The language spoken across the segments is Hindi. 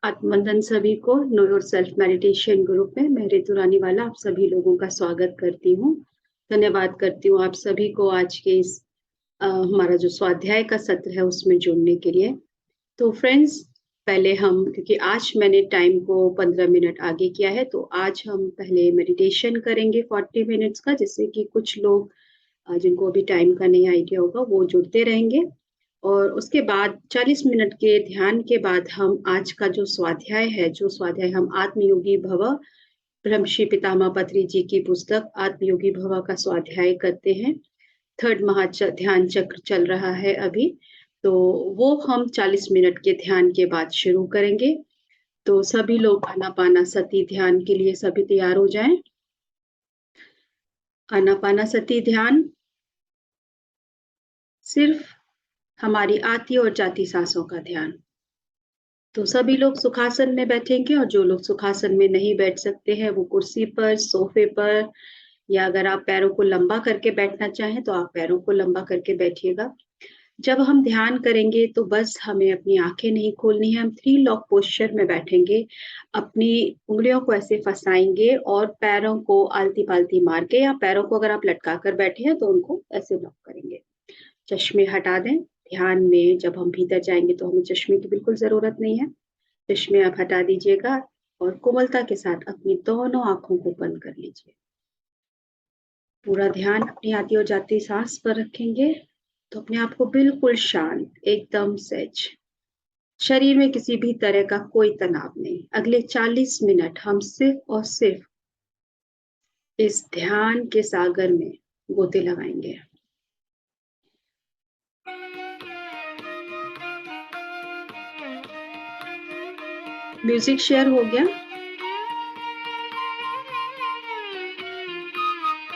आत्मवंदन सभी को know your self meditation group में मैं रितु रानीवाला आप सभी लोगों का स्वागत करती हूँ। धन्यवाद करती हूँ आप सभी को आज के इस हमारा जो स्वाध्याय का सत्र है उसमें जुड़ने के लिए। तो फ्रेंड्स, पहले हम क्योंकि आज मैंने टाइम को 15 मिनट आगे किया है, तो आज हम पहले मेडिटेशन करेंगे 40 मिनट्स का, जिससे कि कुछ लोग जिनको अभी टाइम का नहीं आइडिया होगा वो जुड़ते रहेंगे। और उसके बाद 40 मिनट के ध्यान के बाद हम आज का जो स्वाध्याय है, जो स्वाध्याय हम आत्मयोगी भव ब्रह्मश्री पितामह पत्री जी की पुस्तक आत्मयोगी भव का स्वाध्याय करते हैं। थर्ड ध्यान चक्र चल रहा है अभी, तो वो हम 40 मिनट के ध्यान के बाद शुरू करेंगे। तो सभी लोग आनापाना सती ध्यान के लिए सभी तैयार हो जाएं। आनापाना सती ध्यान सिर्फ हमारी आती और जाती सांसों का ध्यान। तो सभी लोग सुखासन में बैठेंगे, और जो लोग सुखासन में नहीं बैठ सकते हैं वो कुर्सी पर, सोफे पर, या अगर आप पैरों को लंबा करके बैठना चाहें तो आप पैरों को लंबा करके बैठिएगा। जब हम ध्यान करेंगे तो बस हमें अपनी आंखें नहीं खोलनी है, हम 3 लॉक पोस्चर में बैठेंगे। अपनी उंगलियों को ऐसे फंसाएंगे और पैरों को आलती-पालती मार के, या पैरों को अगर आप लटका कर बैठे हैं तो उनको ऐसे लॉक करेंगे। चश्मे हटा दें। ध्यान में जब हम भीतर जाएंगे तो हमें चश्मे की बिल्कुल जरूरत नहीं है। चश्मे आप हटा दीजिएगा और कोमलता के साथ अपनी दोनों आंखों को बंद कर लीजिए। पूरा ध्यान अपनी आती और जाती सांस पर रखेंगे तो अपने आप को बिल्कुल शांत, एकदम सहज। शरीर में किसी भी तरह का कोई तनाव नहीं। अगले 40 मिनट हम सिर्फ और सिर्फ इस ध्यान के सागर में गोते लगाएंगे। म्यूजिक शेयर हो गया?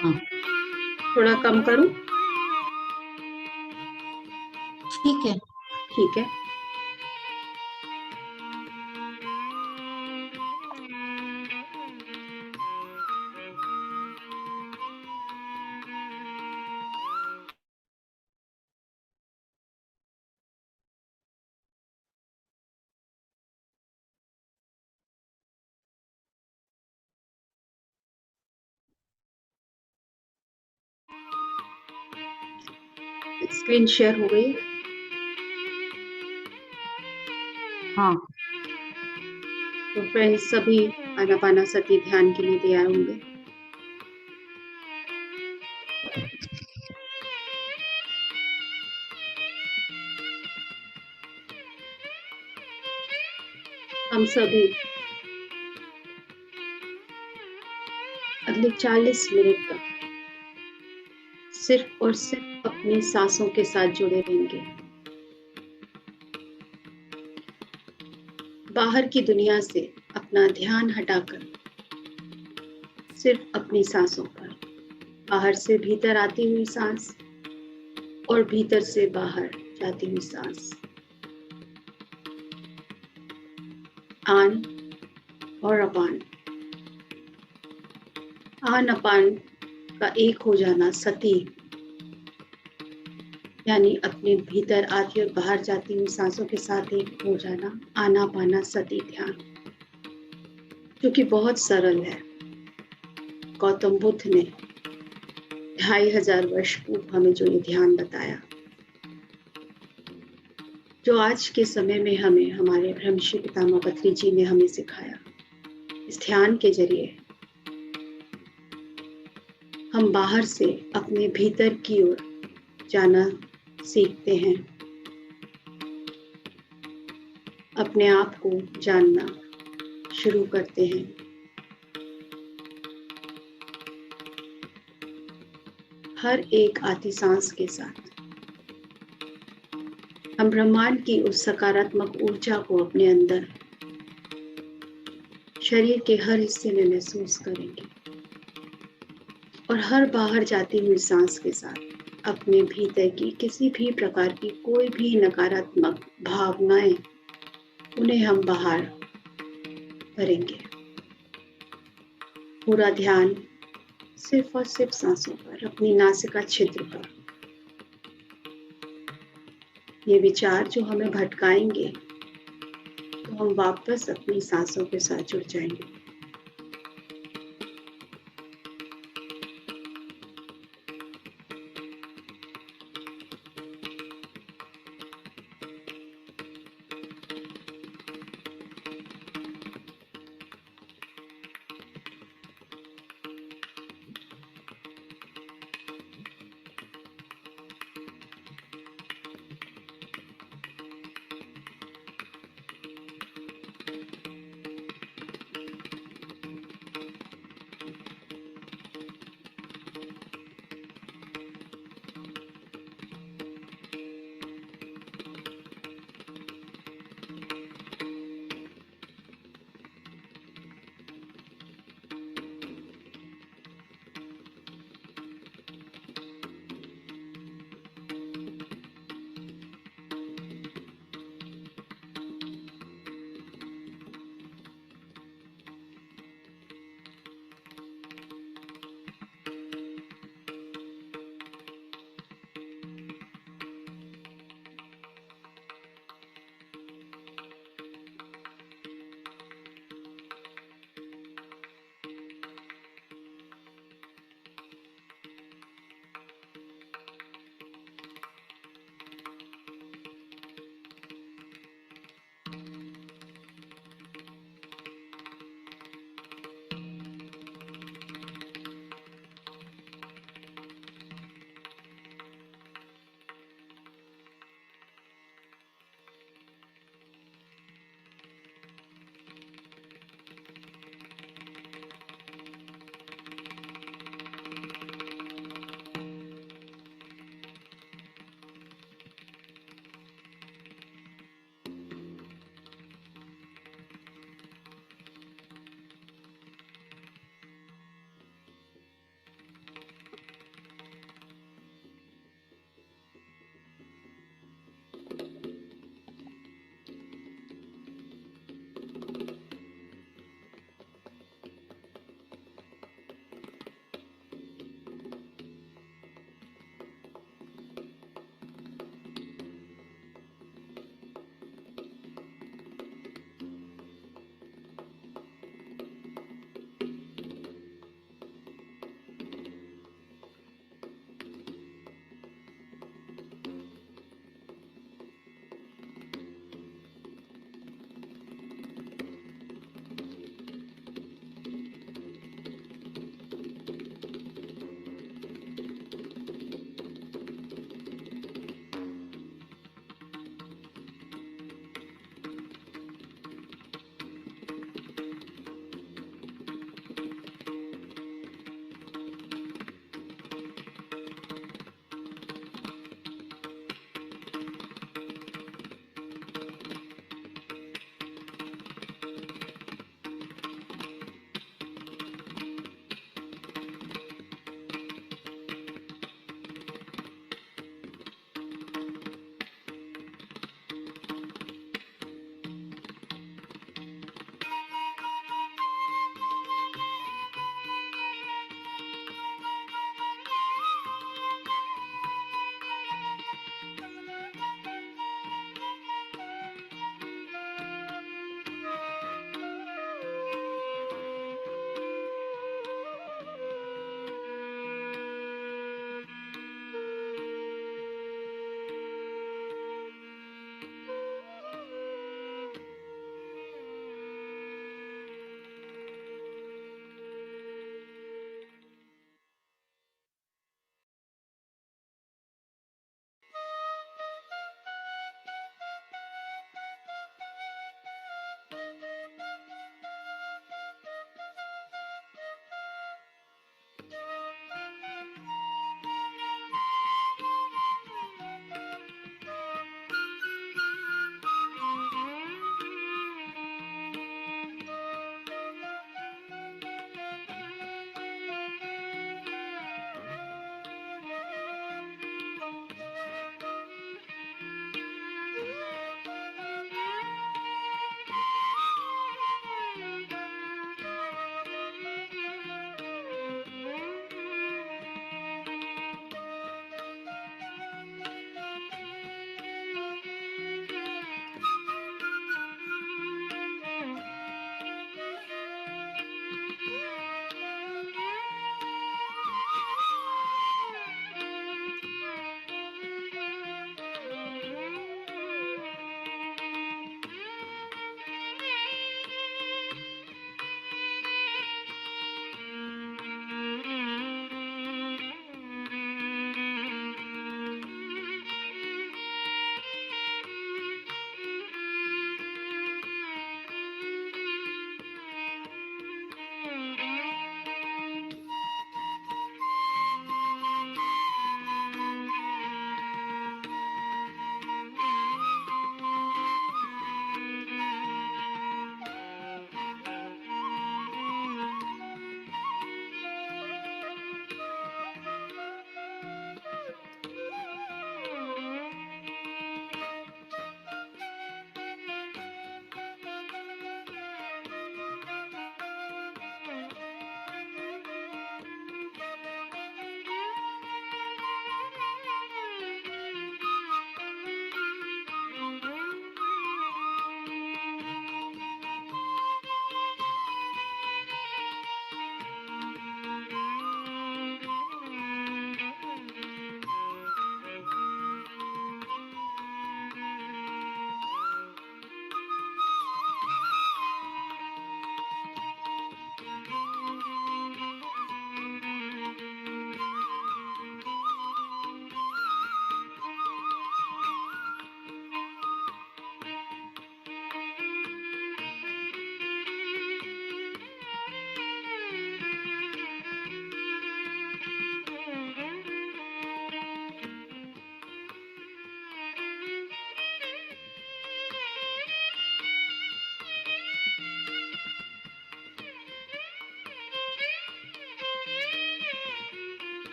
हाँ, थोड़ा कम करूं? ठीक है। ठीक है। स्क्रीन शेयर हो गई? हाँ, तो फ्रेंड्स, सभी आनापाना सती ध्यान के लिए तैयार होंगे? हम सभी अगले 40 मिनट तक सिर्फ और सिर्फ अपनी सांसों के साथ जुड़े रहेंगे। बाहर की दुनिया से अपना ध्यान हटाकर सिर्फ अपनी सांसों पर, बाहर से भीतर आती हुई सांस और भीतर से बाहर जाती हुई सांस, आन और अपान। आन अपान का एक हो जाना सती, यानी अपने भीतर आती और बाहर जाती हुई सांसों के साथ एक हो जाना, आनापाना सती ध्यान, जो कि बहुत सरल है। गौतम बुद्ध ने 2500 वर्ष पूर्व हमें जो ये ध्यान बताया, जो आज के समय में हमें हमारे ब्रह्मश्री पितामह पत्री जी ने हमें सिखाया। इस ध्यान के जरिए हम बाहर से अपने भीतर की ओर जाना सीखते हैं, अपने आप को जानना शुरू करते हैं। हर एक आती सांस के साथ हम ब्रह्मांड की उस सकारात्मक ऊर्जा को अपने अंदर शरीर के हर हिस्से में महसूस करेंगे, और हर बाहर जाती हुई सांस के साथ अपने भीतर की किसी भी प्रकार की कोई भी नकारात्मक भावनाएं, उन्हें हम बाहर करेंगे। पूरा ध्यान सिर्फ और सिर्फ सांसों पर, अपनी नासिका छिद्र पर। ये विचार जो हमें भटकाएंगे, तो हम वापस अपनी सांसों के साथ जुड़ जाएंगे।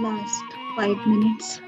Last 5 minutes.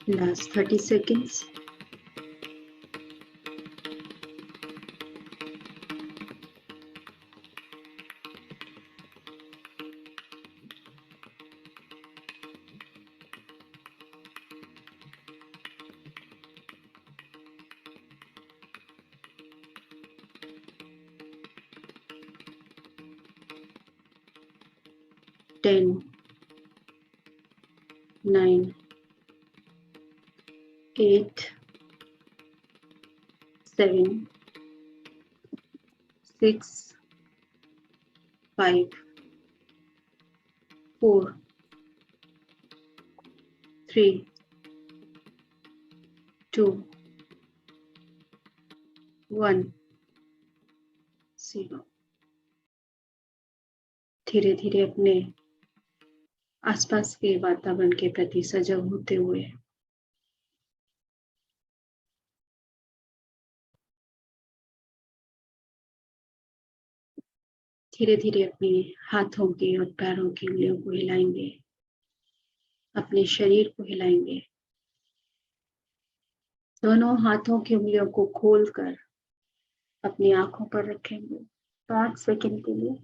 Last 30 seconds. Ten, 9, 8, 7, 6, 5, 4, 3, 2, 1, 0। धीरे धीरे अपने आसपास के वातावरण के प्रति सजग होते हुए धीरे धीरे अपने हाथों के और पैरों की उंगलियों को हिलाएंगे, अपने शरीर को हिलाएंगे। दोनों हाथों की उंगलियों को खोलकर अपनी आंखों पर रखेंगे 5 सेकंड के लिए।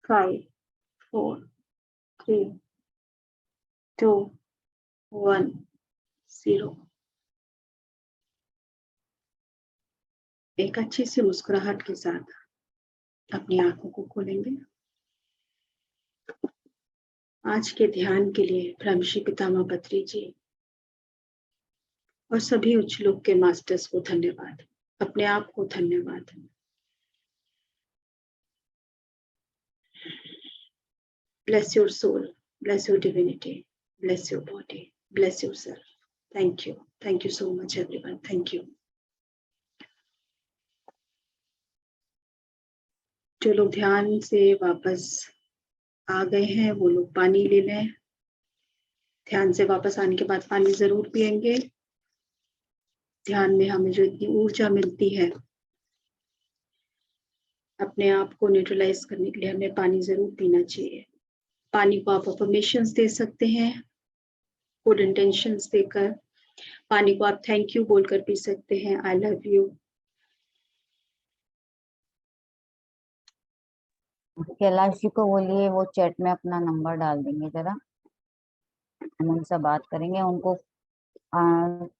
5, 4, 3, 2, 1 0। एक अच्छी सी मुस्कुराहट के साथ अपनी आंखों को खोलेंगे। आज के ध्यान के लिए ब्रह्मश्री पितामह बद्री जी और सभी उच्च लोक के मास्टर्स को धन्यवाद, अपने आप को धन्यवाद। Bless your soul, bless your divinity, bless your body, bless yourself. Thank you. Thank you so much, everyone. Thank you. जो लोग ध्यान से वापस आ गए हैं वो लोग पानी ले लें। ध्यान से वापस आने के बाद पानी जरूर पिएंगे। ध्यान में हमें जो इतनी ऊर्जा मिलती है, अपने आप को न्यूट्रलाइज करने के लिए हमें पानी जरूर पीना चाहिए। पानी को आप अफर्मेशंस दे सकते हैं, गुड इंटेंशंस देकर। पानी को आप थैंक यू बोलकर पी सकते हैं, I love you. Kailash ji को बोलिए वो चैट में अपना नंबर डाल देंगे, जरा हम उनसे बात करेंगे। उनको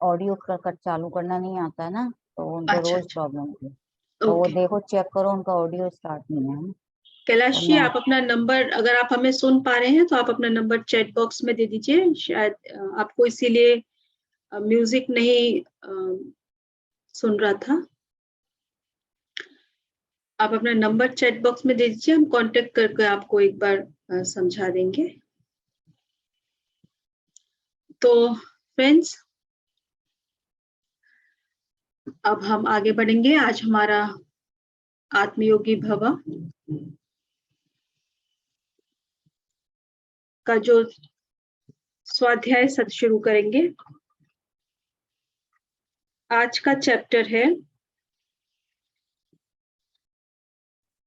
ऑडियो कट चालू करना नहीं आता है ना, तो उनको अच्छा रोज अच्छा, प्रॉब्लम होती है। तो वो ओके। देखो, चेक करो, उनका ऑडियो स्टार्ट नहीं है। कैलाश तो जी, मैं आप अपना नंबर, अगर आप हमें सुन पा रहे हैं तो आप अपना नंबर चैट बॉक्स में दे दीजिए। शायद आपको इसीलिए म्यूजिक नहीं सुन रहा था। आप अपना नंबर चैट बॉक्स में दे दीजिए, हम कांटेक्ट करके आपको एक बार समझा देंगे। तो फ्रेंड्स, अब हम आगे बढ़ेंगे। आज हमारा आत्मयोगी भव का जो स्वाध्याय सत्र शुरू करेंगे। आज का चैप्टर है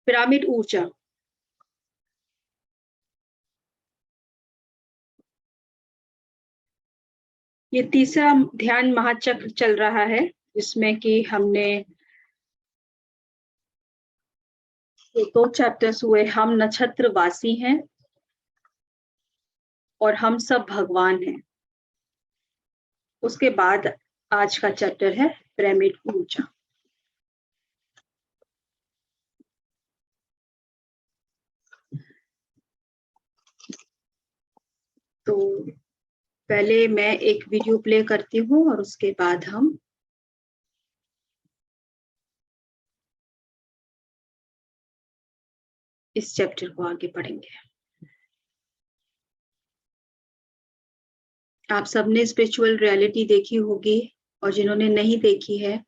पिरामिड ऊर्जा। ये तीसरा ध्यान महाचक्र चल रहा है, जिसमें कि हमने ये 2 चैप्टर्स हुए, हम नक्षत्रवासी हैं और हम सब भगवान हैं। उसके बाद आज का चैप्टर है पिरामिड ऊर्जा। तो पहले मैं एक वीडियो प्ले करती हूँ और उसके बाद हम इस चैप्टर को आगे पढ़ेंगे। आप सबने स्पिरिचुअल रियलिटी देखी होगी, और जिन्होंने नहीं देखी है,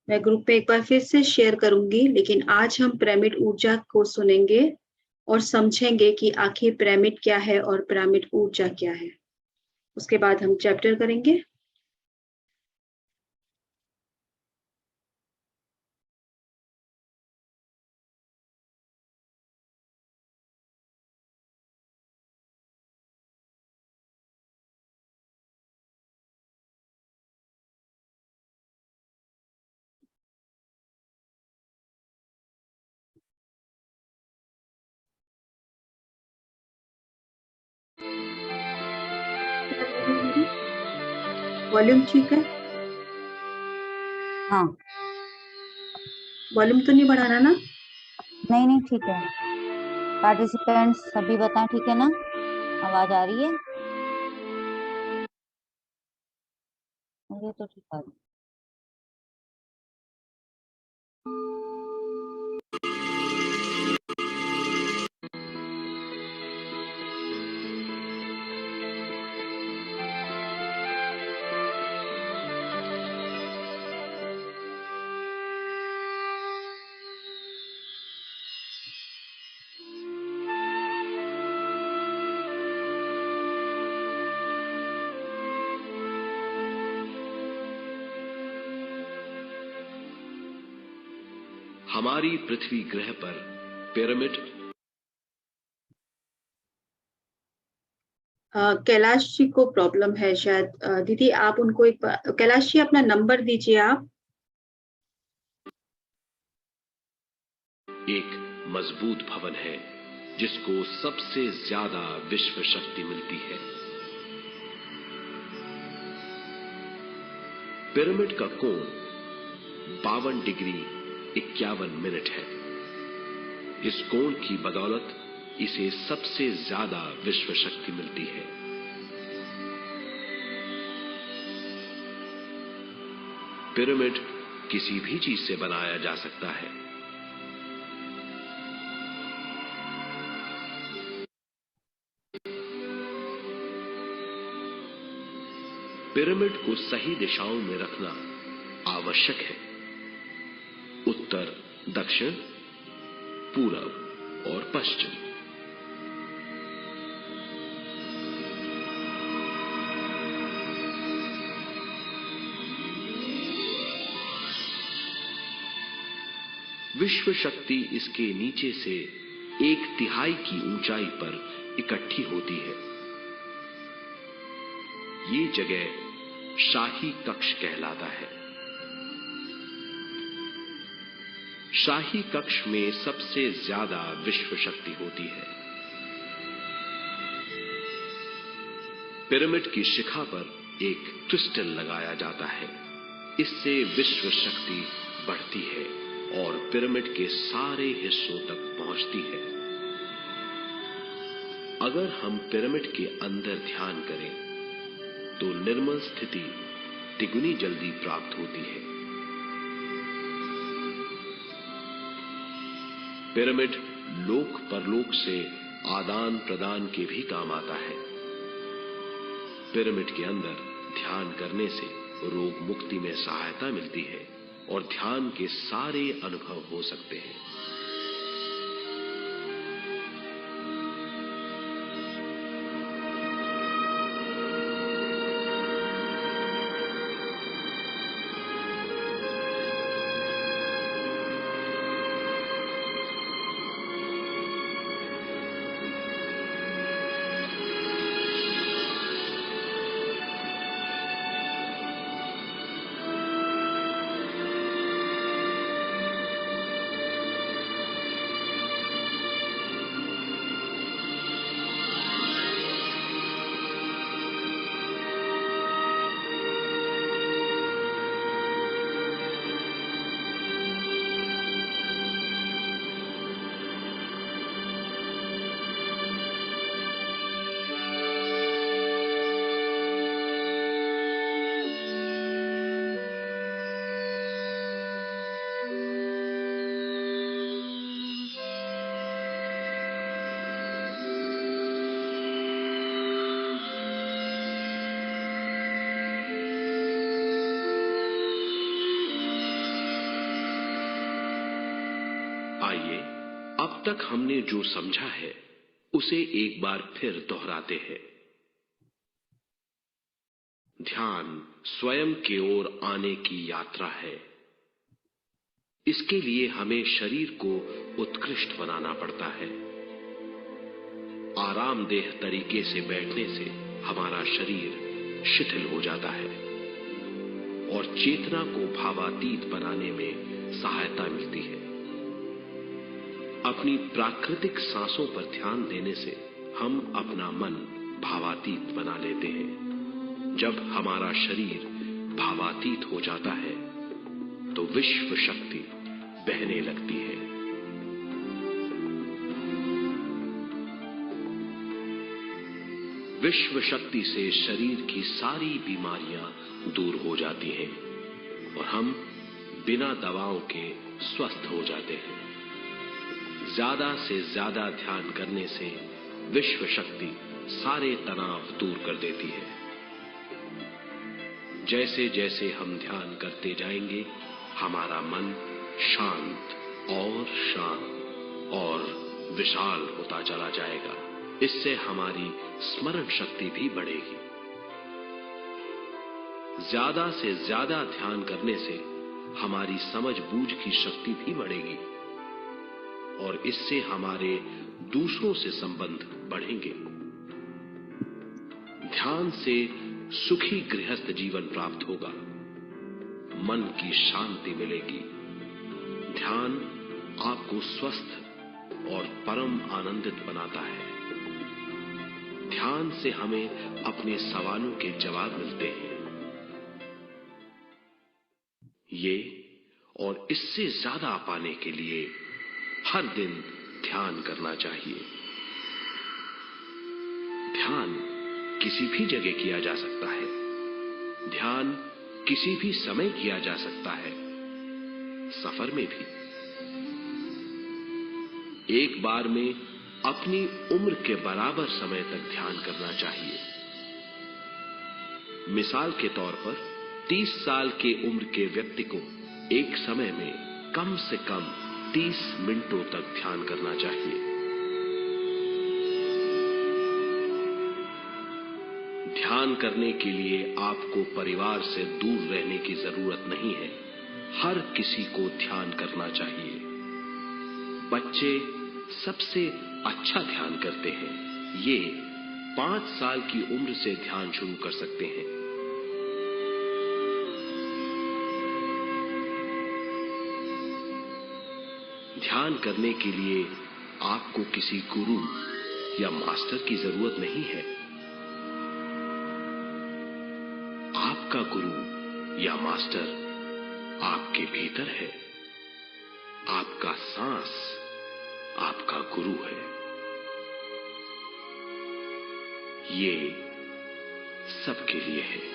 मैं ग्रुप में एक बार फिर से शेयर करूंगी। लेकिन आज हम पिरामिड ऊर्जा को सुनेंगे और समझेंगे कि आखिर पिरामिड क्या है और पिरामिड ऊर्जा क्या है। उसके बाद हम चैप्टर करेंगे। वॉल्यूम ठीक है? हाँ, वॉल्यूम तो नहीं बढ़ाना ना? नहीं नहीं ठीक है। पार्टिसिपेंट्स सभी बताएं, ठीक है ना? आवाज आ रही है? मुझे तो ठीक आ रही है। हमारी पृथ्वी ग्रह पर पिरामिड। कैलाश जी को प्रॉब्लम है शायद। दीदी आप उनको एक बार, कैलाश जी अपना नंबर दीजिए आप। एक मजबूत भवन है जिसको सबसे ज्यादा विश्व शक्ति मिलती है। पिरामिड का कोण 52 डिग्री 51 मिनट है। इस कोण की बदौलत इसे सबसे ज्यादा विश्व शक्ति मिलती है। पिरामिड किसी भी चीज से बनाया जा सकता है। पिरामिड को सही दिशाओं में रखना आवश्यक है। उत्तर, दक्षिण, पूरब और पश्चिम। विश्व शक्ति इसके नीचे से 1/3 की ऊंचाई पर इकट्ठी होती है। ये जगह शाही कक्ष कहलाता है। शाही कक्ष में सबसे ज्यादा विश्व शक्ति होती है। पिरामिड की शिखा पर एक क्रिस्टल लगाया जाता है। इससे विश्व शक्ति बढ़ती है और पिरामिड के सारे हिस्सों तक पहुंचती है। अगर हम पिरामिड के अंदर ध्यान करें तो निर्मल स्थिति तिगुनी जल्दी प्राप्त होती है। पिरामिड लोक परलोक से आदान प्रदान के भी काम आता है। पिरामिड के अंदर ध्यान करने से रोग मुक्ति में सहायता मिलती है और ध्यान के सारे अनुभव हो सकते हैं। आइए अब तक हमने जो समझा है उसे एक बार फिर दोहराते हैं। ध्यान स्वयं की ओर आने की यात्रा है। इसके लिए हमें शरीर को उत्कृष्ट बनाना पड़ता है। आरामदेह तरीके से बैठने से हमारा शरीर शिथिल हो जाता है और चेतना को भावातीत बनाने में सहायता मिलती है। अपनी प्राकृतिक सांसों पर ध्यान देने से हम अपना मन भावातीत बना लेते हैं। जब हमारा शरीर भावातीत हो जाता है तो विश्व शक्ति बहने लगती है। विश्व शक्ति से शरीर की सारी बीमारियां दूर हो जाती हैं और हम बिना दवाओं के स्वस्थ हो जाते हैं। ज्यादा से ज्यादा ध्यान करने से विश्व शक्ति सारे तनाव दूर कर देती है। जैसे जैसे हम ध्यान करते जाएंगे हमारा मन शांत और विशाल होता चला जाएगा। इससे हमारी स्मरण शक्ति भी बढ़ेगी। ज्यादा से ज्यादा ध्यान करने से हमारी समझ बूझ की शक्ति भी बढ़ेगी और इससे हमारे दूसरों से संबंध बढ़ेंगे। ध्यान से सुखी गृहस्थ जीवन प्राप्त होगा, मन की शांति मिलेगी। ध्यान आपको स्वस्थ और परम आनंदित बनाता है। ध्यान से हमें अपने सवालों के जवाब मिलते हैं। ये और इससे ज्यादा पाने के लिए हर दिन ध्यान करना चाहिए। ध्यान किसी भी जगह किया जा सकता है, ध्यान किसी भी समय किया जा सकता है, सफर में भी। एक बार में अपनी उम्र के बराबर समय तक ध्यान करना चाहिए। मिसाल के तौर पर 30 साल के उम्र के व्यक्ति को एक समय में कम से कम 30 मिनटों तक ध्यान करना चाहिए। ध्यान करने के लिए आपको परिवार से दूर रहने की जरूरत नहीं है, हर किसी को ध्यान करना चाहिए। बच्चे सबसे अच्छा ध्यान करते हैं, ये 5 साल की उम्र से ध्यान शुरू कर सकते हैं। ध्यान करने के लिए आपको किसी गुरु या मास्टर की जरूरत नहीं है। आपका गुरु या मास्टर आपके भीतर है। आपका सांस आपका गुरु है। ये सबके लिए है।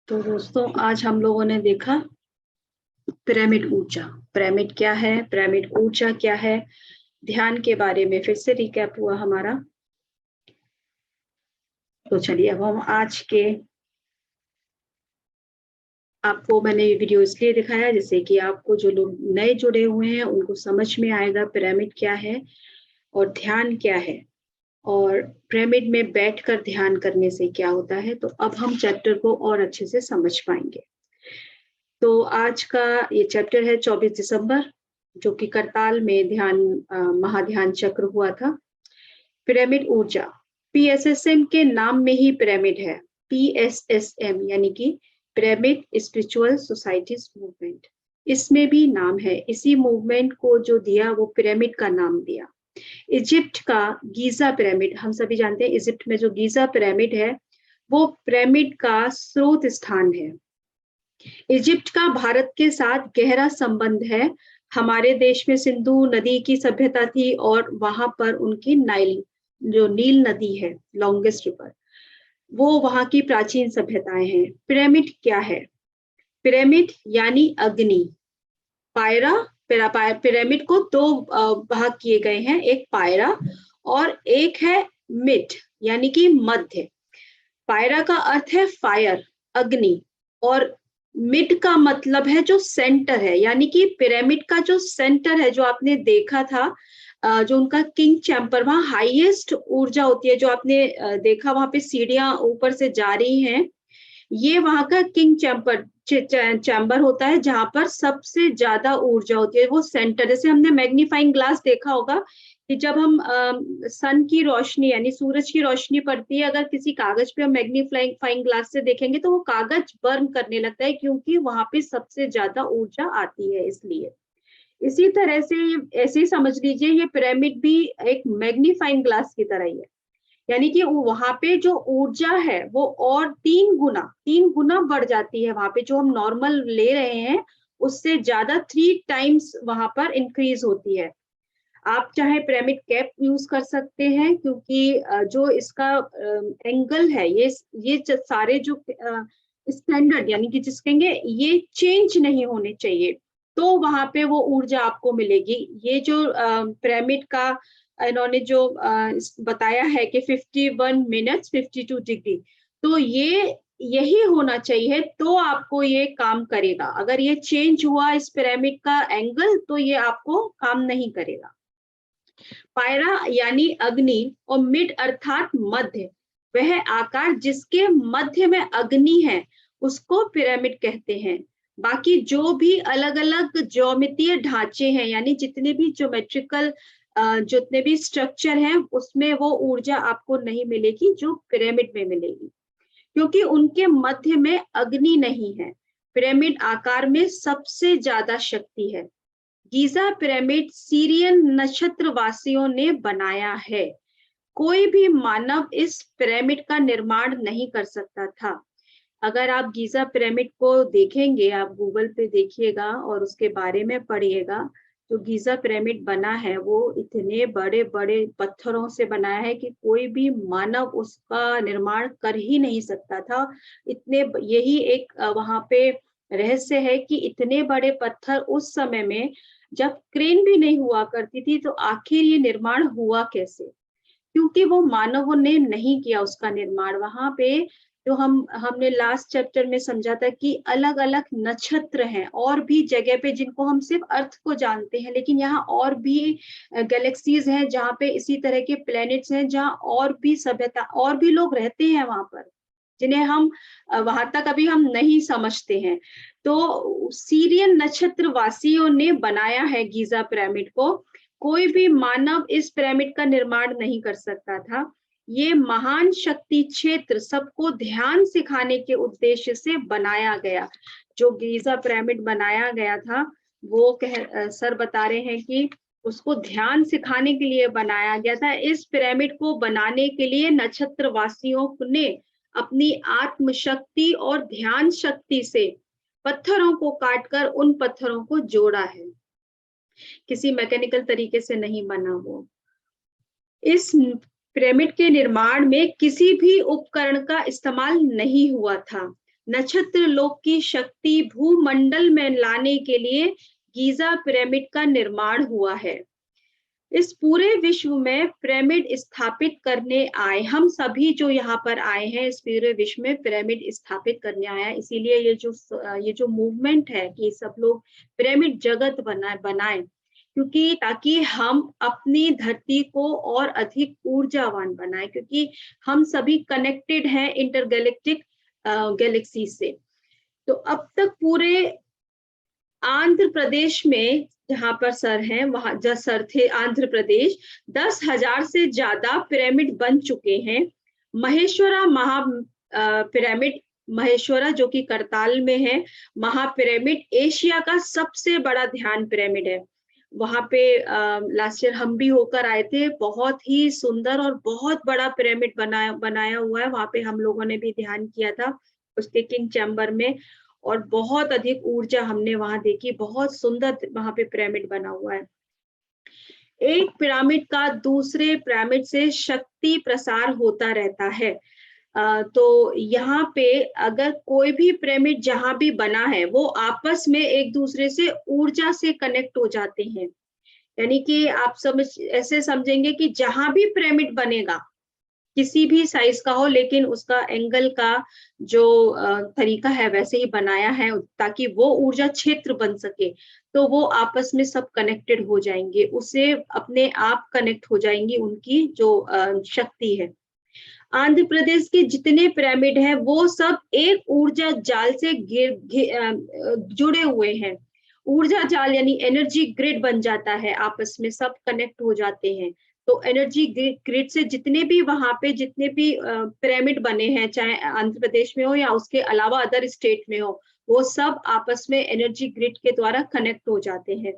तो दोस्तों, आज हम लोगों ने देखा पिरामिड ऊर्जा। पिरामिड क्या है, पिरामिड ऊर्जा क्या है, ध्यान के बारे में फिर से रिकैप हुआ हमारा। तो चलिए अब हम आज के, आपको मैंने वीडियो इसलिए दिखाया जिससे कि आपको जो लोग नए जुड़े हुए हैं उनको समझ में आएगा पिरामिड क्या है और ध्यान क्या है, और पिरामिड में बैठकर ध्यान करने से क्या होता है। तो अब हम चैप्टर को और अच्छे से समझ पाएंगे। तो आज का ये चैप्टर है 24 दिसंबर, जो कि करताल में ध्यान महाध्यान चक्र हुआ था। पिरामिड ऊर्जा, पीएसएसएम के नाम में ही पिरामिड है। पीएसएसएम यानी कि पिरामिड स्पिरिचुअल सोसाइटीज मूवमेंट, इसमें भी नाम है। इसी मूवमेंट को जो दिया वो पिरामिड का नाम दिया। इजिप्ट का गीजा पिरामिड, हम सभी जानते हैं इजिप्ट में जो गीजा पिरामिड है वो पिरामिड का स्रोत स्थान है। इजिप्ट का भारत के साथ गहरा संबंध है। हमारे देश में सिंधु नदी की सभ्यता थी और वहां पर उनकी नाइल, जो नील नदी है, लॉन्गेस्ट रिवर, वो वहां की प्राचीन सभ्यताएं हैं। पिरामिड क्या है? पिरामिड यानी अग्नि। पायरा, पिरामिड को 2 भाग किए गए हैं, एक पायरा और एक है मिड यानी कि मध्य। पायरा का अर्थ है फायर, अग्नि, और मिड का मतलब है जो सेंटर है, यानी कि पिरामिड का जो सेंटर है, जो आपने देखा था, जो उनका किंग चैम्बर, वहां हाईएस्ट ऊर्जा होती है, जो आपने देखा वहां पे सीढ़ियां ऊपर से जा रही हैं, ये वहां का किंग चैम्बर होता है, जहां पर सबसे ज्यादा ऊर्जा होती है, वो सेंटर। जैसे हमने मैग्नीफाइंग ग्लास देखा होगा कि जब हम सन की रोशनी यानी सूरज की रोशनी पड़ती है, अगर किसी कागज पे हम मैग्नीफाइंग ग्लास से देखेंगे तो वो कागज बर्न करने लगता है, क्योंकि वहां पे सबसे ज्यादा ऊर्जा आती है। इसलिए इसी तरह से ऐसे ही समझ लीजिए, ये पिरामिड भी एक मैग्नीफाइंग ग्लास की तरह ही है, यानी कि वहां पे जो ऊर्जा है वो और 3 गुना बढ़ जाती है। वहां पे जो हम नॉर्मल ले रहे हैं उससे ज्यादा 3 टाइम्स वहां पर इंक्रीज होती है। आप चाहे पिरामिड कैप यूज कर सकते हैं, क्योंकि जो इसका एंगल है, ये सारे जो स्टैंडर्ड यानी कि जिस कहेंगे ये चेंज नहीं होने चाहिए, तो वहां पे वो ऊर्जा आपको मिलेगी। ये जो पिरामिड का इन्होंने जो बताया है कि 51 मिनट्स 52 डिग्री, तो ये यही होना चाहिए, तो आपको ये काम करेगा। अगर ये चेंज हुआ इस पिरामिड का एंगल, तो ये आपको काम नहीं करेगा। पायरा यानी अग्नि और मिड अर्थात मध्य, वह आकार जिसके मध्य में अग्नि है उसको पिरामिड कहते हैं। बाकी जो भी अलग अलग ज्योमितीय ढांचे हैं, यानी जितने भी ज्योमेट्रिकल जितने भी स्ट्रक्चर हैं, उसमें वो ऊर्जा आपको नहीं मिलेगी जो पिरामिड में मिलेगी, क्योंकि उनके मध्य में अग्नि नहीं है। पिरामिड आकार में सबसे ज्यादा शक्ति है। गीजा पिरामिड सीरियन नक्षत्र वासियों ने बनाया है। कोई भी मानव इस पिरामिड का निर्माण नहीं कर सकता था। अगर आप गीजा पिरामिड को देखेंगे, आप गूगल पे देखिएगा और उसके बारे में पढ़िएगा, जो गीजा पिरामिड बना है वो इतने बड़े बड़े पत्थरों से बनाया है कि कोई भी मानव उसका निर्माण कर ही नहीं सकता था। इतने यही एक वहां पे रहस्य है कि इतने बड़े पत्थर उस समय में, जब क्रेन भी नहीं हुआ करती थी, तो आखिर ये निर्माण हुआ कैसे? क्योंकि वो मानवों ने नहीं किया उसका निर्माण। वहां पे जो हमने लास्ट चैप्टर में समझा था कि अलग अलग नक्षत्र हैं और भी जगह पे, जिनको हम सिर्फ अर्थ को जानते हैं, लेकिन यहाँ और भी गैलेक्सीज हैं जहाँ पे इसी तरह के प्लैनेट्स हैं, जहाँ और भी सभ्यता और भी लोग रहते हैं वहां पर, जिन्हें हम वहां तक अभी हम नहीं समझते हैं। तो सीरियन नक्षत्र वासियों ने बनाया है गीजा पिरामिड को। कोई भी मानव इस पिरामिड का निर्माण नहीं कर सकता था। ये महान शक्ति क्षेत्र सबको ध्यान सिखाने के उद्देश्य से बनाया गया। जो गीजा पिरामिड बनाया गया था, वो सर बता रहे हैं कि उसको ध्यान सिखाने के लिए बनाया गया था। इस पिरामिड को बनाने के लिए नक्षत्र वासियों ने अपनी आत्म शक्ति और ध्यान शक्ति से पत्थरों को काटकर उन पत्थरों को जोड़ा है। किसी मैकेनिकल तरीके से नहीं बना वो। इस पिरामिड के निर्माण में किसी भी उपकरण का इस्तेमाल नहीं हुआ था। नक्षत्र लोक की शक्ति भूमंडल में लाने के लिए गीजा पिरामिड का निर्माण हुआ है। इस पूरे विश्व में पिरामिड स्थापित करने आए, हम सभी जो यहाँ पर आए हैं, इस पूरे विश्व में पिरामिड स्थापित करने आया। इसीलिए ये जो मूवमेंट है कि सब लोग पिरामिड जगत बनाए, क्योंकि ताकि हम अपनी धरती को और अधिक ऊर्जावान बनाए, क्योंकि हम सभी कनेक्टेड हैं इंटरगैलेक्टिक गैलेक्सी से। तो अब तक पूरे आंध्र प्रदेश में, जहां पर सर हैं, वहां जो सर थे आंध्र प्रदेश, 10,000 से ज्यादा पिरामिड बन चुके हैं। महेश्वरा पिरामिड, महेश्वरा जो कि करताल में है, महापिरामिड एशिया का सबसे बड़ा ध्यान पिरामिड है। वहां पे लास्ट ईयर हम भी होकर आए थे। बहुत ही सुंदर और बहुत बड़ा पिरामिड बनाया हुआ है। वहां पे हम लोगों ने भी ध्यान किया था उसके किंग चैम्बर में, और बहुत अधिक ऊर्जा हमने वहां देखी। बहुत सुंदर वहां पे पिरामिड बना हुआ है। एक पिरामिड का दूसरे पिरामिड से शक्ति प्रसार होता रहता है। तो यहाँ पे अगर कोई भी पिरामिड जहां भी बना है, वो आपस में एक दूसरे से ऊर्जा से कनेक्ट हो जाते हैं। यानी कि आप ऐसे समझेंगे कि जहां भी पिरामिड बनेगा, किसी भी साइज का हो, लेकिन उसका एंगल का जो तरीका है वैसे ही बनाया है ताकि वो ऊर्जा क्षेत्र बन सके। तो वो आपस में सब कनेक्टेड हो जाएंगे, उससे अपने आप कनेक्ट हो जाएंगी उनकी जो शक्ति है। आंध्र प्रदेश के जितने पिरामिड हैं वो सब एक ऊर्जा जाल से जुड़े हुए हैं। ऊर्जा जाल यानी एनर्जी ग्रिड बन जाता है, आपस में सब कनेक्ट हो जाते हैं। तो एनर्जी ग्रिड से जितने भी वहां पे जितने भी पिरामिड बने हैं, चाहे आंध्र प्रदेश में हो या उसके अलावा अदर स्टेट में हो, वो सब आपस में एनर्जी ग्रिड के द्वारा कनेक्ट हो जाते हैं।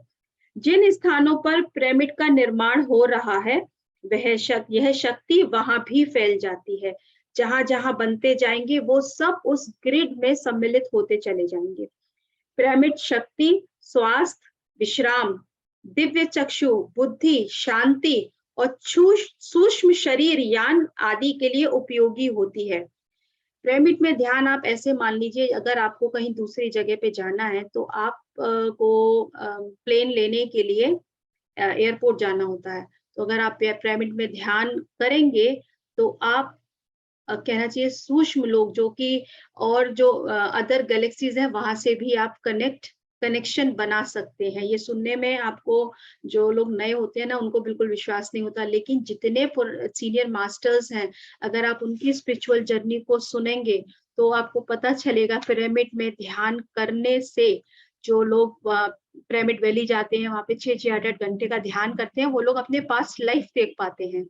जिन स्थानों पर पिरामिड का निर्माण हो रहा है, यह शक्ति वहां भी फैल जाती है। जहां जहां बनते जाएंगे वो सब उस ग्रिड में सम्मिलित होते चले जाएंगे। पिरामिड शक्ति, स्वास्थ्य, विश्राम, दिव्य चक्षु, बुद्धि, शांति और सूक्ष्म शरीर यान आदि के लिए उपयोगी होती है। पिरामिड में ध्यान आप ऐसे मान लीजिए, अगर आपको कहीं दूसरी जगह पे जाना है तो आप को प्लेन लेने के लिए एयरपोर्ट जाना होता है। तो अगर आप पिरामिड में ध्यान करेंगे तो आप कहना चाहिए सूक्ष्म लोग जो कि और जो अदर गैलेक्सीज हैं वहां से भी आप कनेक्ट कनेक्शन बना सकते हैं। ये सुनने में आपको, जो लोग नए होते हैं ना, उनको बिल्कुल विश्वास नहीं होता, लेकिन जितने सीनियर मास्टर्स हैं, अगर आप उनकी स्पिरिचुअल जर्नी को सुनेंगे तो आपको पता चलेगा पिरामिड में ध्यान करने से जो लोग पिरामिड वैली जाते हैं, वहां पे 6-6 8-8 घंटे का ध्यान करते हैं, वो लोग अपने पास्ट लाइफ देख पाते हैं।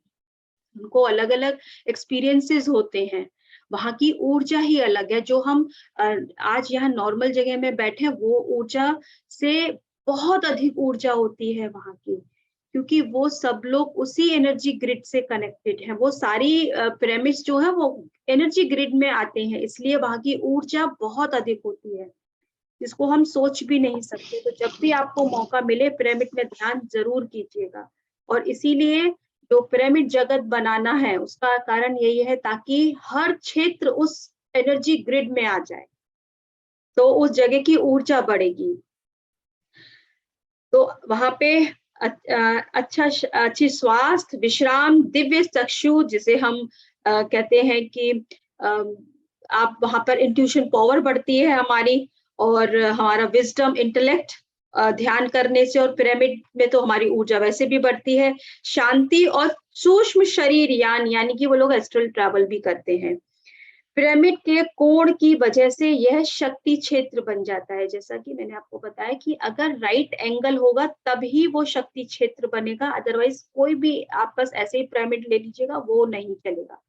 उनको अलग अलग एक्सपीरियंसेस होते हैं। वहां की ऊर्जा ही अलग है। जो हम आज यहाँ नॉर्मल जगह में बैठे, वो ऊर्जा से बहुत अधिक ऊर्जा होती है वहां की, क्योंकि वो सब लोग उसी एनर्जी ग्रिड से कनेक्टेड हैं। वो सारी पिरामिड्स जो है वो एनर्जी ग्रिड में आते हैं, इसलिए वहां की ऊर्जा बहुत अधिक होती है, जिसको हम सोच भी नहीं सकते। तो जब भी आपको मौका मिले, पिरामिड में ध्यान जरूर कीजिएगा। और इसीलिए जो पिरामिड जगत बनाना है, उसका कारण यही है ताकि हर क्षेत्र उस एनर्जी ग्रिड में आ जाए, तो उस जगह की ऊर्जा बढ़ेगी। तो वहां पे अच्छी स्वास्थ्य, विश्राम, दिव्य चक्षु, जिसे हम कहते हैं कि आप वहां पर इंट्यूशन पावर बढ़ती है हमारी, और हमारा विजडम, इंटेलेक्ट ध्यान करने से, और पिरामिड में तो हमारी ऊर्जा वैसे भी बढ़ती है। शांति और सूक्ष्म शरीर यान, यानी कि वो लोग एस्ट्रल ट्रैवल भी करते हैं। पिरामिड के कोण की वजह से यह शक्ति क्षेत्र बन जाता है। जैसा कि मैंने आपको बताया कि अगर राइट एंगल होगा तभी वो शक्ति क्षेत्र बनेगा, अदरवाइज कोई भी आप बस ऐसे ही पिरामिड ले लीजिएगा, वो नहीं चलेगा।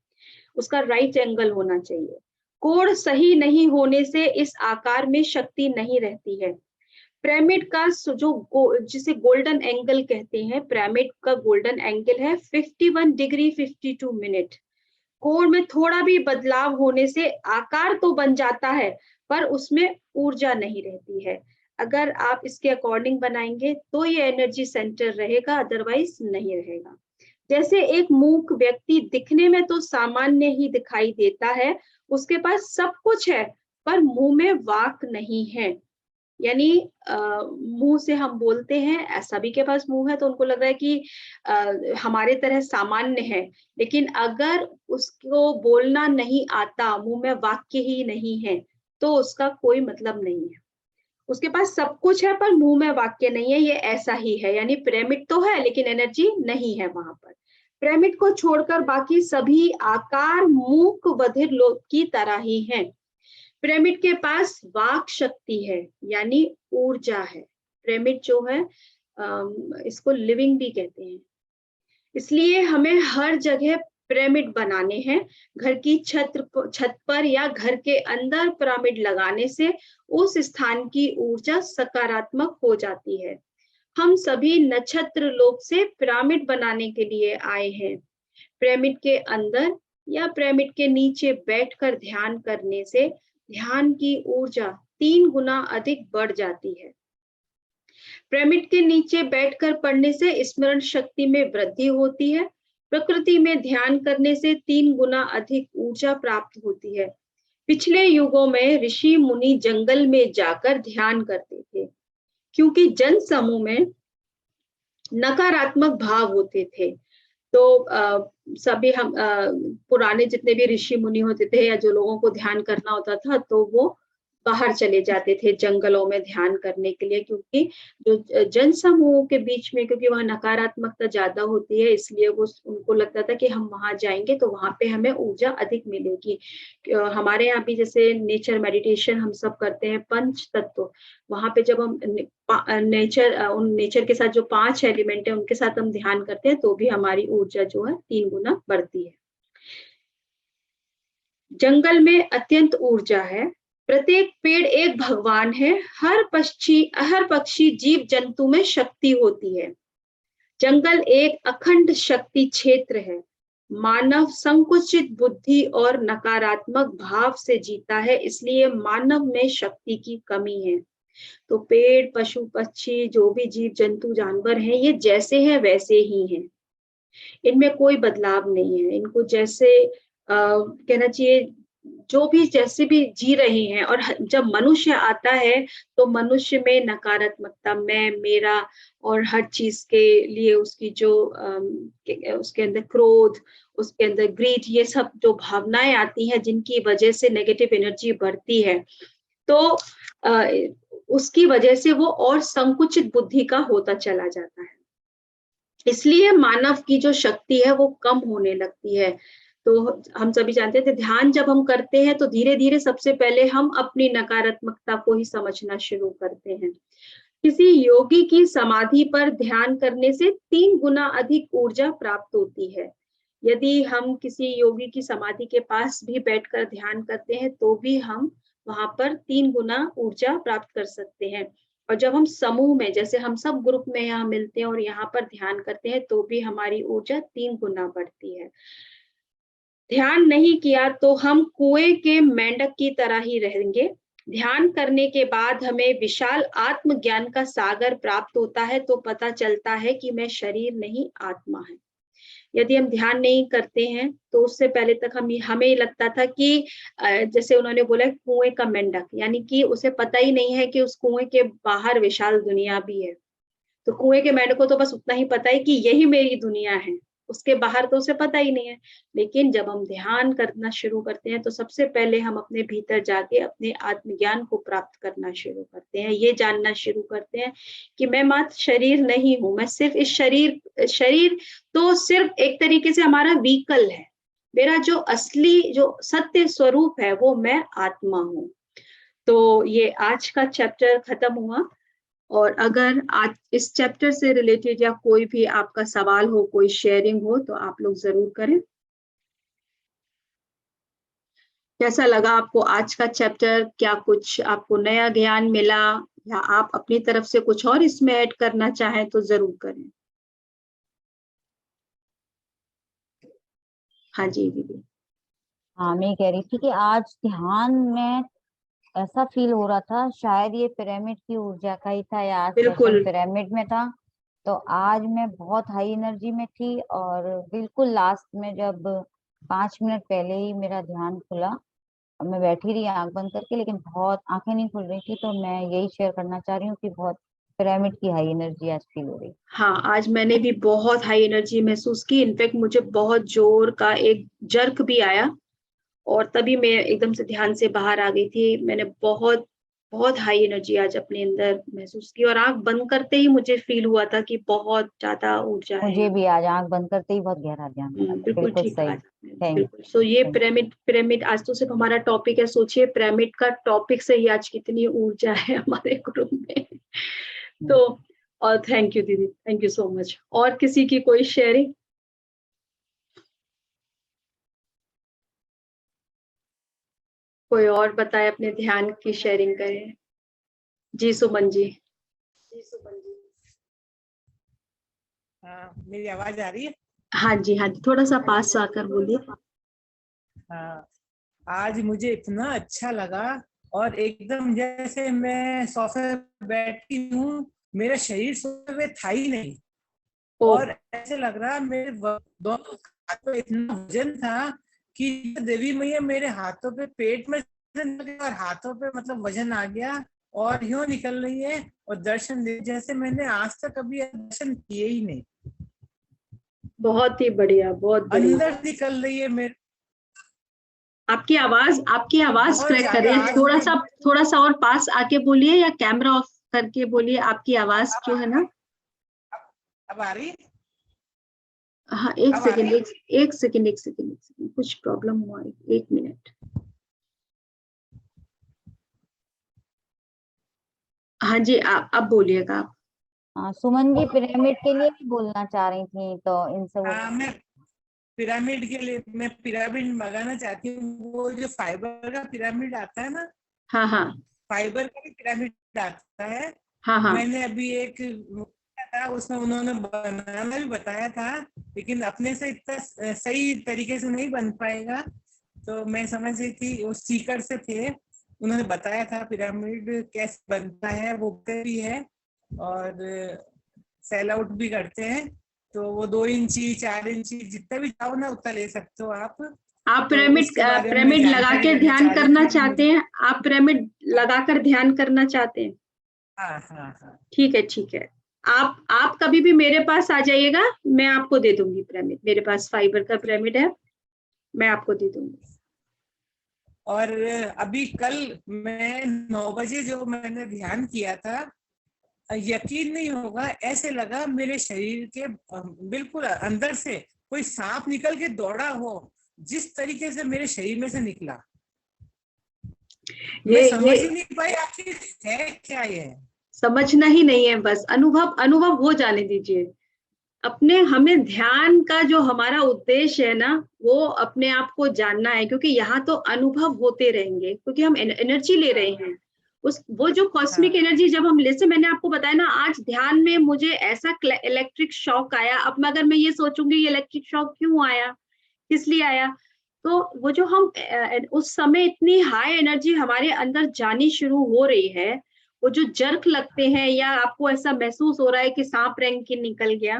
उसका राइट एंगल होना चाहिए। कोण सही नहीं होने से इस आकार में शक्ति नहीं रहती है। पिरामिड का जिसे गोल्डन एंगल कहते हैं, पिरामिड का गोल्डन एंगल है 51 डिग्री 52 मिनट। कोण में थोड़ा भी बदलाव होने से आकार तो बन जाता है, पर उसमें ऊर्जा नहीं रहती है। अगर आप इसके अकॉर्डिंग बनाएंगे तो ये एनर्जी सेंटर रहेगा, अदरवाइज नहीं रहेगा। जैसे एक मूक व्यक्ति दिखने में तो सामान्य ही दिखाई देता है, उसके पास सब कुछ है पर मुंह में वाक नहीं है। यानी मुंह से हम बोलते हैं, सभी के पास मुंह है तो उनको लग रहा है कि हमारे तरह सामान्य है, लेकिन अगर उसको बोलना नहीं आता, मुंह में वाक्य ही नहीं है, तो उसका कोई मतलब नहीं है। उसके पास सब कुछ है पर मुंह में वाक्य नहीं है, ये ऐसा ही है। यानी पिरामिड तो है लेकिन एनर्जी नहीं है वहां पर। पिरामिड को छोड़कर बाकी सभी आकार मूक बधिर लोग की तरह ही हैं। पिरामिड के पास वाक शक्ति है, यानी ऊर्जा है। पिरामिड जो है इसको लिविंग भी कहते हैं। इसलिए हमें हर जगह पिरामिड बनाने हैं। घर की छत पर या घर के अंदर पिरामिड लगाने से उस स्थान की ऊर्जा सकारात्मक हो जाती है। हम सभी नक्षत्र लोक से पिरामिड बनाने के लिए आए हैं। पिरामिड के अंदर या पिरामिड के नीचे बैठकर ध्यान करने से ध्यान की ऊर्जा 3 गुना अधिक बढ़ जाती है। पिरामिड के नीचे बैठकर पढ़ने से स्मरण शक्ति में वृद्धि होती है। प्रकृति में ध्यान करने से 3 गुना अधिक ऊर्जा प्राप्त होती है। पिछले युगों में ऋषि मुनि जंगल में जाकर ध्यान करते थे, क्योंकि जन समूह में नकारात्मक भाव होते थे। तो सभी हम पुराने जितने भी ऋषि मुनि होते थे या जो लोगों को ध्यान करना होता था, तो वो बाहर चले जाते थे जंगलों में ध्यान करने के लिए, क्योंकि जो जन समूहों के बीच में, क्योंकि वहां नकारात्मकता ज्यादा होती है, इसलिए वो उनको लगता था कि हम वहां जाएंगे तो वहां पे हमें ऊर्जा अधिक मिलेगी। हमारे यहाँ भी जैसे नेचर मेडिटेशन हम सब करते हैं, पंच तत्व, वहां पे जब हम नेचर के साथ जो 5 एलिमेंट है उनके साथ हम ध्यान करते हैं, तो भी हमारी ऊर्जा जो है 3 गुना बढ़ती है। जंगल में अत्यंत ऊर्जा है। प्रत्येक पेड़ एक भगवान है। हर पक्षी जीव जंतु में शक्ति होती है। जंगल एक अखंड शक्ति क्षेत्र है। मानव संकुचित बुद्धि और नकारात्मक भाव से जीता है, इसलिए मानव में शक्ति की कमी है। तो पेड़, पशु पक्षी, जो भी जीव जंतु जानवर हैं, ये जैसे हैं वैसे ही हैं। इनमें कोई बदलाव नहीं है। इनको जैसे कहना चाहिए, जो भी जैसे भी जी रहे हैं। और जब मनुष्य आता है तो मनुष्य में नकारात्मकता, मैं, मेरा, और हर चीज के लिए उसकी जो उसके अंदर क्रोध, उसके अंदर ग्रीड, ये सब जो भावनाएं आती हैं जिनकी वजह से नेगेटिव एनर्जी बढ़ती है। तो उसकी वजह से वो और संकुचित बुद्धि का होता चला जाता है। इसलिए मानव की जो शक्ति है वो कम होने लगती है। तो हम सभी जानते थे ध्यान जब हम करते हैं तो धीरे-धीरे सबसे पहले हम अपनी नकारात्मकता को ही समझना शुरू करते हैं। किसी योगी की समाधि पर ध्यान करने से 3 गुना अधिक ऊर्जा प्राप्त होती है। यदि हम किसी योगी की समाधि के पास भी बैठकर ध्यान करते हैं तो भी हम वहां पर 3 गुना ऊर्जा प्राप्त कर सकते हैं। और जब हम समूह में जैसे हम सब ग्रुप में यहाँ मिलते हैं और यहाँ पर ध्यान करते हैं तो भी हमारी ऊर्जा 3 गुना बढ़ती है। ध्यान नहीं किया तो हम कुएं के मेंढक की तरह ही रहेंगे। ध्यान करने के बाद हमें विशाल आत्मज्ञान का सागर प्राप्त होता है तो पता चलता है कि मैं शरीर नहीं आत्मा है। यदि हम ध्यान नहीं करते हैं तो उससे पहले तक हमें लगता था कि जैसे उन्होंने बोला कुएं का मेंढक, यानी कि उसे पता ही नहीं है कि उस कुएं के बाहर विशाल दुनिया भी है। तो कुएं के मेंढक को तो बस उतना ही पता है कि यही मेरी दुनिया है, उसके बाहर तो उसे पता ही नहीं है। लेकिन जब हम ध्यान करना शुरू करते हैं तो सबसे पहले हम अपने भीतर जाके अपने आत्मज्ञान को प्राप्त करना शुरू करते हैं, ये जानना शुरू करते हैं कि मैं मात्र शरीर नहीं हूँ, मैं सिर्फ इस शरीर तो सिर्फ एक तरीके से हमारा व्हीकल है। मेरा जो असली जो सत्य स्वरूप है वो मैं आत्मा हूँ। तो ये आज का चैप्टर खत्म हुआ। और अगर आज इस चैप्टर से रिलेटेड या कोई भी आपका सवाल हो, कोई शेयरिंग हो तो आप लोग जरूर करें। कैसा लगा आपको आज का चैप्टर? क्या कुछ आपको नया ज्ञान मिला या आप अपनी तरफ से कुछ और इसमें ऐड करना चाहें तो जरूर करें। हाँ जी दीदी। हाँ, मैं कह रही थी कि आज ध्यान में ऐसा फील हो रहा था शायद ये पिरामिड की ऊर्जा का ही था, या आज सेशन बिल्कुल पिरामिड में था। तो आज मैं बहुत हाई एनर्जी में थी, और बिल्कुल लास्ट में जब 5 मिनट पहले ही मेरा ध्यान खुला और मैं बैठी रही आंख बंद करके, लेकिन बहुत आंखें नहीं खुल रही थी। तो मैं यही शेयर करना चाह रही हूँ कि बहुत पिरामिड की हाई एनर्जी आज फील हो रही। हाँ, आज मैंने भी बहुत हाई एनर्जी महसूस की। इनफैक्ट मुझे बहुत जोर का एक जर्क भी आया और तभी मैं एकदम से ध्यान से बाहर आ गई थी। मैंने बहुत बहुत हाई एनर्जी आज अपने अंदर महसूस की और आंख बंद करते ही मुझे फील हुआ था कि बहुत ज्यादा ऊर्जा है मुझे यहाँ। भी आज आंख बंद करते ही बहुत गहरा ध्यान लगा था। बिल्कुल बिल्कुल ठीक कहा सही। आपने। थैंक बिल्कुल। सो ये थैंक पिरामिड आज तो सिर्फ हमारा टॉपिक है। सोचिए पिरामिड का टॉपिक से ही आज कितनी ऊर्जा है हमारे ग्रुप में। यू। तो और थैंक यू दीदी, थैंक यू सो मच। और किसी की कोई शेयरिंग? कोई और बताए, अपने ध्यान की शेयरिंग करें। जी सुमन जी। हाँ, मेरी आवाज आ रही है? हाँ जी हाँ जी, थोड़ा सा पास आकर बोलिए। हाँ, आज मुझे इतना अच्छा लगा, और एकदम जैसे मैं सोफे पे बैठी हूँ, मेरा शरीर सोफे पे था ही नहीं। ओ और ऐसे लग रहा मेरे दोनों हाथों पे इतना वजन था कि देवी मैया मेरे हाथों पे, पेट में वजन और हाथों पे मतलब वजन आ गया, और यूं निकल रही है और दर्शन दे जैसे मैंने आज तक कभी दर्शन किए ही नहीं। बहुत ही बढ़िया, बहुत बढ़िया। अंदर निकल रही है मेरे, आपकी आवाज बहुत क्रैक कर ज्यादा। रही है। आज मैं थोड़ा सा और पास आके बोलिए या कैमरा ऑफ करके बोलिए। आपकी आवाज जो है ना। अब आ रही? हाँ एक अब आ सेकंड, रही? एक सेकंड, कुछ प्रॉब्लम हुआ है, 1 मिनट। हाँ जी, आप अब बोलिएगा आप। हाँ, सुमन जी पिरामिड के लिए भी बोलना चाह रही थी, तो इनसे वो हाँ, मैं पिरामिड के लिए मैं पिरामिड मंगाना चाहती हूँ। वो जो फाइबर का पिरामिड आता है ना, हाँ हाँ फाइबर का भी पिरामिड आता है। हाँ हाँ। मैंने अभी एक था, उसमें उन्होंने बनाना भी बताया था, लेकिन अपने से इतना सही तरीके से नहीं बन पाएगा। तो मैं समझ रही थी वो सीकर से थे, उन्होंने बताया था पिरामिड कैसे बनता है, वो भी है और सेल आउट भी करते हैं। तो वो 2 इंची 4 इंची जितना भी चाहो ना उतना ले सकते हो आप। आप तो उसके बारे में पिरामिड लगा जानकारी के लेना ध्यान चाह रही करना थी चाहते मुझे। हैं? आप पिरामिड लगाकर ध्यान करना चाहते हैं? हाँ हाँ हाँ। ठीक है ठीक है। आप कभी भी मेरे पास आ जाइएगा, मैं आपको दे दूंगी पिरामिड। मेरे पास फाइबर का पिरामिड है, मैं आपको दे दूंगी। और अभी कल मैं 9 बजे जो मैंने ध्यान किया था, यकीन नहीं होगा, ऐसे लगा मेरे शरीर के बिल्कुल अंदर से कोई सांप निकल के दौड़ा हो, जिस तरीके से मेरे शरीर में से निकला। मैं समझ ही नहीं पाई आखिर है क्या ये। समझना ही नहीं है, बस अनुभव हो जाने दीजिए। अपने हमें ध्यान का जो हमारा उद्देश्य है ना, वो अपने आप को जानना है, क्योंकि यहाँ तो अनुभव होते रहेंगे, क्योंकि हम एनर्जी ले रहे हैं। वो जो कॉस्मिक एनर्जी जब हम, जैसे मैंने आपको बताया ना, आज ध्यान में मुझे ऐसा इलेक्ट्रिक शॉक आया। अब अगर मैं ये सोचूंगी ये इलेक्ट्रिक शॉक क्यों आया, किस लिए आया, तो वो जो हम उस समय इतनी हाई एनर्जी हमारे अंदर जानी शुरू हो रही है, वो जो जर्क लगते हैं या आपको ऐसा महसूस हो रहा है कि सांप रेंग के निकल गया,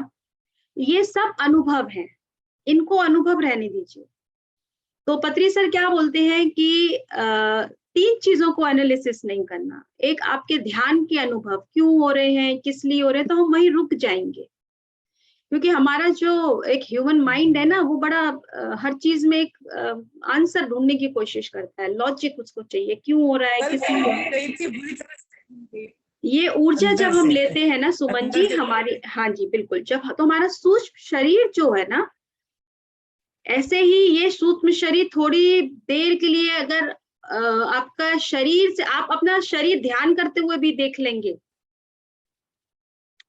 ये सब अनुभव है, इनको अनुभव रहने दीजिए। तो पत्री सर क्या बोलते हैं कि 3 चीजों को एनालिसिस नहीं करना। एक आपके ध्यान के अनुभव क्यों हो रहे हैं, किस लिए हो रहे हैं, तो हम वहीं रुक जाएंगे, क्योंकि हमारा जो एक ह्यूमन माइंड है ना, वो बड़ा हर चीज में एक आंसर ढूंढने की कोशिश करता है, लॉजिक उसको चाहिए, क्यों हो रहा है, किस लिए। ये ऊर्जा जब हम लेते हैं ना सुमन जी हमारी, हाँ जी बिल्कुल, जब तो हमारा सूक्ष्म शरीर जो है ना, ऐसे ही ये सूक्ष्म शरीर थोड़ी देर के लिए अगर आपका शरीर से, आप अपना शरीर ध्यान करते हुए भी देख लेंगे,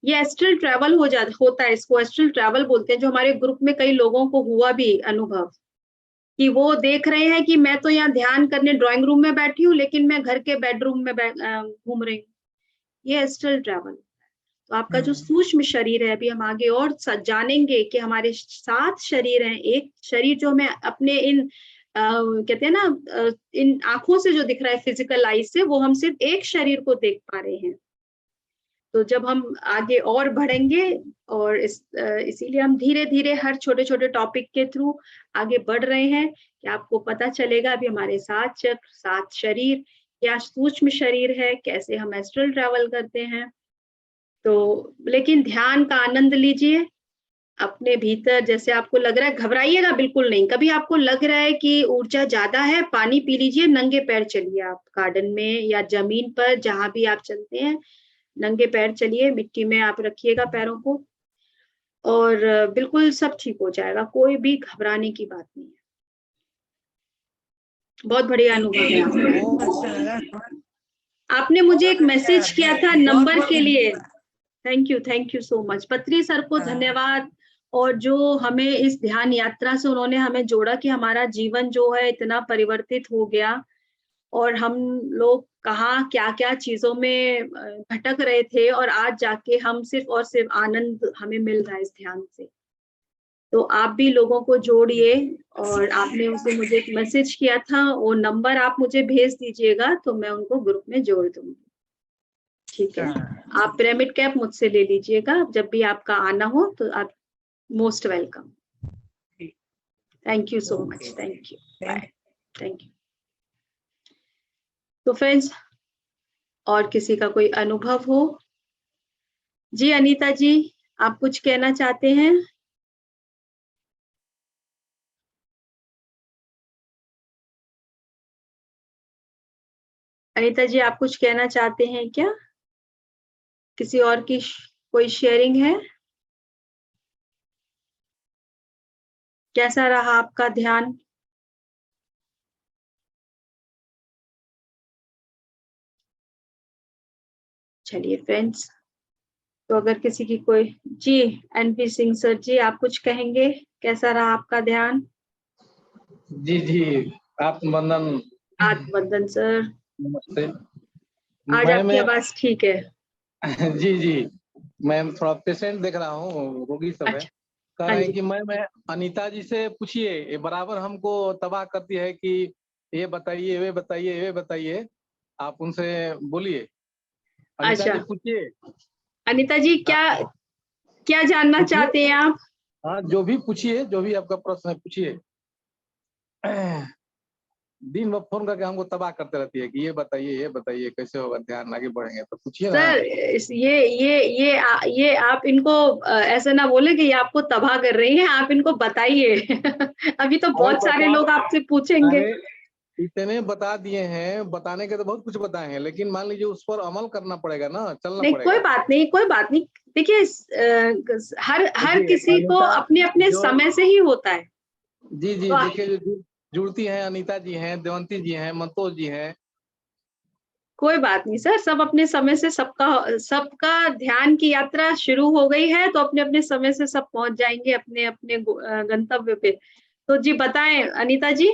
ये एस्ट्रल ट्रैवल होता है, इसको एस्ट्रल ट्रैवल बोलते हैं। जो हमारे ग्रुप में कई लोगों को हुआ भी अनुभव, कि वो देख रहे हैं कि मैं तो यहाँ ध्यान करने ड्राइंग रूम में बैठी हूँ, लेकिन मैं घर के बेडरूम में घूम रही हूँ। ये एस्ट्रल ट्रैवल। तो आपका जो सूक्ष्म शरीर है, अभी हम आगे और जानेंगे कि हमारे 7 शरीर हैं। एक शरीर जो हमें अपने इन कहते हैं ना, इन आंखों से जो दिख रहा है फिजिकल आई से, वो हम सिर्फ एक शरीर को देख पा रहे हैं। तो जब हम आगे और बढ़ेंगे, और इसीलिए हम धीरे धीरे हर छोटे छोटे टॉपिक के थ्रू आगे बढ़ रहे हैं, कि आपको पता चलेगा अभी हमारे 7 चक्र, 7 शरीर, क्या सूक्ष्म शरीर है, कैसे हम एस्ट्रल ट्रैवल करते हैं। तो लेकिन ध्यान का आनंद लीजिए अपने भीतर। जैसे आपको लग रहा है, घबराइएगा बिल्कुल नहीं। कभी आपको लग रहा है कि ऊर्जा ज्यादा है, पानी पी लीजिए, नंगे पैर चलिए आप गार्डन में या जमीन पर, जहां भी आप चलते हैं, नंगे पैर चलिए, मिट्टी में आप रखिएगा पैरों को, और बिल्कुल सब ठीक हो जाएगा। कोई भी घबराने की बात नहीं है। बहुत बढ़िया अनुभव है। आपने मुझे एक मैसेज किया था नंबर के लिए, थैंक यू सो मच। पत्री सर को धन्यवाद। और जो हमें इस ध्यान यात्रा से उन्होंने हमें जोड़ा, कि हमारा जीवन जो है इतना परिवर्तित हो गया, और हम लोग कहाँ क्या क्या चीजों में भटक रहे थे, और आज जाके हम सिर्फ और सिर्फ आनंद हमें मिल रहा है इस ध्यान से। तो आप भी लोगों को जोड़िए। और आपने उसे मुझे एक मैसेज किया था, वो नंबर आप मुझे भेज दीजिएगा, तो मैं उनको ग्रुप में जोड़ दूंगी। ठीक है, आप पिरामिड कैप मुझसे ले लीजिएगा, जब भी आपका आना हो तो आप most welcome. Thank you so much, thank you, bye, thank you. तो फ्रेंड्स, और किसी का कोई अनुभव हो? जी अनीता जी, आप कुछ कहना चाहते हैं? अनीता जी, आप कुछ कहना चाहते हैं क्या? किसी और की कोई शेयरिंग है? कैसा रहा आपका ध्यान? चलिए फ्रेंड्स, तो अगर किसी की कोई, जी एनपी सिंह सर जी, आप कुछ कहेंगे? कैसा रहा आपका ध्यान? जी जी, आत्मवंदन। आत्मवंदन सर, नमस्ते। आज आपकी आवाज ठीक है। जी जी, मैं थोड़ा पेशेंट देख रहा हूँ, रोगी सब है। कह रहे हैं कि मैं अनीता जी से पूछिए, ये बराबर हमको तबाह करती है कि ये बताइए, वे बताइए, वे बताइए, आप उनसे बोलिए। अनीता जी पूछिए। अनीता जी, क्या जानना चाहते हैं आप? हाँ, जो भी पूछिए, जो भी आपका प्रश्न है पूछिए। दिन भर फोन करके हमको तबाह करते रहती है कि ये बताइए कैसे होगा ध्यान, आगे बढ़ेंगे। तो पूछिए ना सर। ये आप इनको ऐसा ना बोले कि ये आपको तबाह कर रही हैं, आप इनको बताइए। अभी तो बहुत सारे लोग आपसे पूछेंगे। इतने बता दिए हैं, बताने के तो बहुत कुछ बताए हैं, लेकिन मान लीजिए उस पर अमल करना पड़ेगा ना, चलना नहीं, पड़ेगा। कोई बात नहीं, कोई बात नहीं। देखिए हर देखिए, किसी को अनीता अपने अपने जो समय से ही होता है। जी जी तो देखिए, जो जुड़ती हैं, अनीता जी हैं, देवंती जी हैं, मंतोष जी हैं। कोई बात नहीं सर, सब अपने समय से, सबका सबका ध्यान की यात्रा शुरू हो गई है, तो अपने अपने समय से सब पहुंच जाएंगे अपने अपने गंतव्य पे। तो जी बताएं अनीता जी,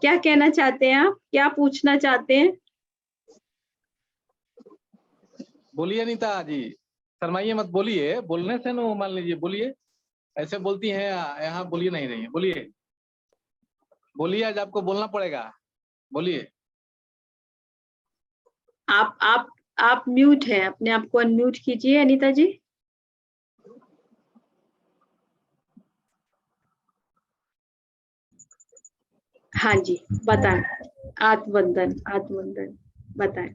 क्या कहना चाहते हैं आप, क्या पूछना चाहते हैं? बोलिए अनीता जी, शर्माइए मत, बोलिए। बोलने से ना मान लीजिए, बोलिए। ऐसे बोलती हैं यहाँ, बोलिए नहीं रही है, बोलिए बोलिए, आज आपको बोलना पड़ेगा, बोलिए। आप म्यूट हैं, अपने आप को अनम्यूट कीजिए अनीता जी। हाँ जी, बताएं। आत्मवंदन, आत्मवंदन बताएं।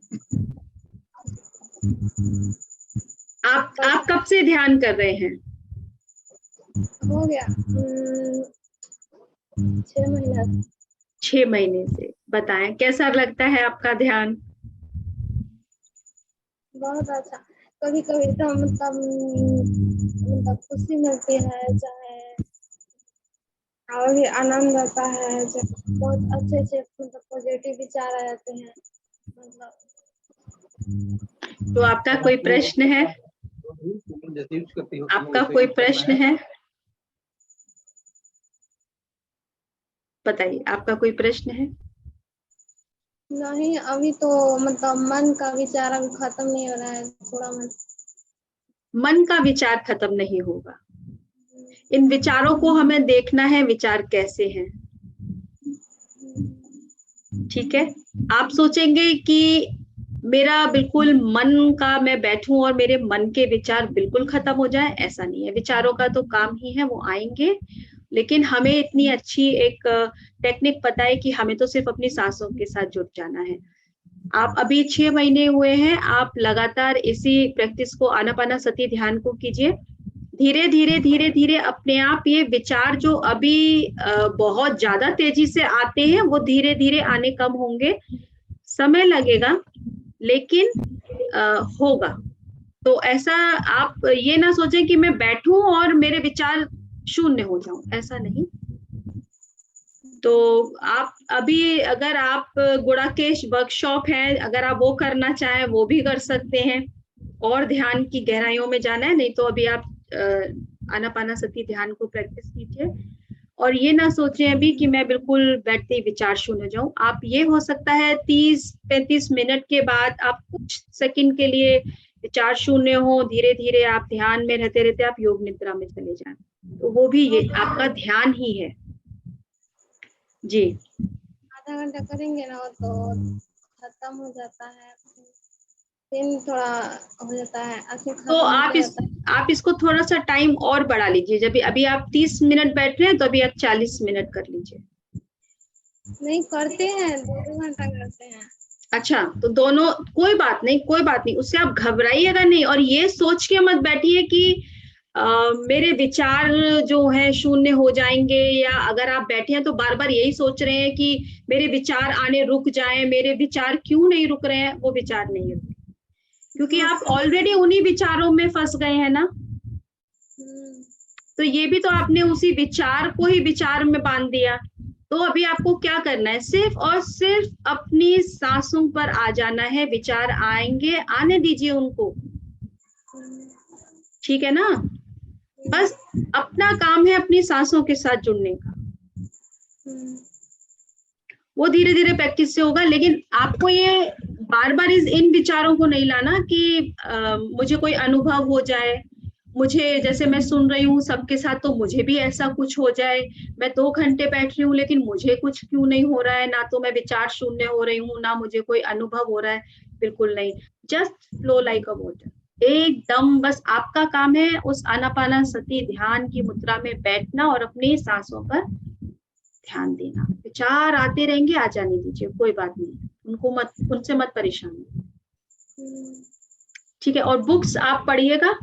आप कब से ध्यान कर रहे हैं? हो गया 6 महीना। 6 महीने से। बताएं कैसा लगता है आपका ध्यान? बहुत अच्छा। कभी कभी तो मतलब खुशी मिलती है, चाहे और भी आनंद आता है, बहुत अच्छे से मतलब पॉजिटिव विचार आ जाते हैं मतलब। तो आपका कोई प्रश्न है? आपका कोई प्रश्न है? बताइए, आपका कोई प्रश्न है? नहीं, अभी तो मतलब मन का विचार अभी खत्म नहीं हो रहा है, थोड़ा मन का विचार खत्म नहीं होगा। इन विचारों को हमें देखना है, विचार कैसे हैं। ठीक है, आप सोचेंगे कि मेरा बिल्कुल मन का, मैं बैठूं और मेरे मन के विचार बिल्कुल खत्म हो जाए, ऐसा नहीं है। विचारों का तो काम ही है, वो आएंगे, लेकिन हमें इतनी अच्छी एक टेक्निक पता है कि हमें तो सिर्फ अपनी सांसों के साथ जुट जाना है। आप अभी 6 महीने हुए हैं, आप लगातार इसी प्रैक्टिस को, आनापानसती ध्यान को कीजिए। धीरे धीरे धीरे धीरे अपने आप ये विचार जो अभी बहुत ज्यादा तेजी से आते हैं, वो धीरे धीरे आने कम होंगे। समय लगेगा, लेकिन होगा। तो ऐसा आप ये ना सोचें कि मैं बैठूं और मेरे विचार शून्य हो जाऊं, ऐसा नहीं। तो आप अभी, अगर आप गुणाकेश वर्कशॉप है, अगर आप वो करना चाहें वो भी कर सकते हैं, और ध्यान की गहराइयों में जाना है, नहीं तो अभी आप आनापानसती ध्यान को प्रैक्टिस कीजिए। और ये ना सोचें अभी कि मैं बिल्कुल बैठते ही विचार शून्य हो जाऊं। आप, ये हो सकता है 30-35 मिनट के बाद आप कुछ सेकंड के लिए विचार शून्य हो, धीरे धीरे आप ध्यान में रहते रहते आप योग निद्रा में चले जाएं, तो वो भी ये आपका ध्यान ही है। जी, आधा घंटा करेंगे ना तो खत्म हो जाता है, फिर थोड़ा हो जाता है, आंखें तो खत्म होते रहता आप इसको थोड़ा सा टाइम और बढ़ा लीजिए। जब अभी आप 30 मिनट बैठ रहे हैं, तो अभी आप 40 मिनट कर लीजिए। नहीं करते हैं, 2-2 घंटा करते हैं। अच्छा, तो दोनों, कोई बात नहीं, कोई बात नहीं, उससे आप घबराइएगा नहीं, और ये सोच के मत बैठिए कि मेरे विचार जो है शून्य हो जाएंगे, या अगर आप बैठे हैं तो बार बार यही सोच रहे हैं कि मेरे विचार आने रुक जाएं, मेरे विचार क्यों नहीं रुक रहे हैं। वो विचार नहीं रुके, क्योंकि आप ऑलरेडी उन्हीं विचारों में फंस गए हैं ना। तो ये भी तो आपने उसी विचार को ही विचार में बांध दिया। तो अभी आपको क्या करना है, सिर्फ और सिर्फ अपनी सांसों पर आ जाना है। विचार आएंगे, आने दीजिए उनको, ठीक है ना। बस अपना काम है अपनी सांसों के साथ जुड़ने का। वो धीरे धीरे प्रैक्टिस से होगा, लेकिन आपको ये बार बार इन विचारों को नहीं लाना कि मुझे कोई अनुभव हो जाए, मुझे, जैसे मैं सुन रही हूँ सबके साथ, तो मुझे भी ऐसा कुछ हो जाए। मैं 2 घंटे बैठ रही हूँ, लेकिन मुझे कुछ क्यों नहीं हो रहा है, ना तो मैं विचार शून्य हो रही हूँ, ना मुझे कोई अनुभव हो रहा है। बिल्कुल नहीं, जस्ट फ्लो लाइक अ वाटर, एकदम। बस आपका काम है उस आनापानसती ध्यान की मुद्रा में बैठना और अपनी सांसों पर ध्यान देना। विचार आते रहेंगे, आ जाने दीजिए, कोई बात नहीं, उनको मत, उनसे मत परेशान, ठीक है। और बुक्स आप पढ़िएगा,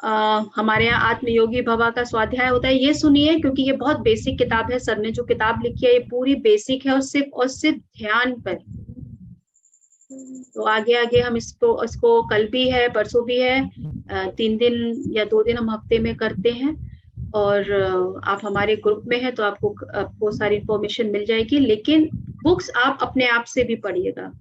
हमारे यहाँ आत्मयोगी भवा का स्वाध्याय होता है, ये सुनिए क्योंकि ये बहुत बेसिक किताब है। सर ने जो किताब लिखी है ये पूरी बेसिक है और सिर्फ ध्यान पर। तो आगे आगे हम इसको कल भी है, परसों भी है, 3 दिन या 2 दिन हम हफ्ते में करते हैं। और आप हमारे ग्रुप में हैं तो आपको सारी इंफॉर्मेशन मिल जाएगी। लेकिन बुक्स आप अपने आप से भी पढ़िएगा,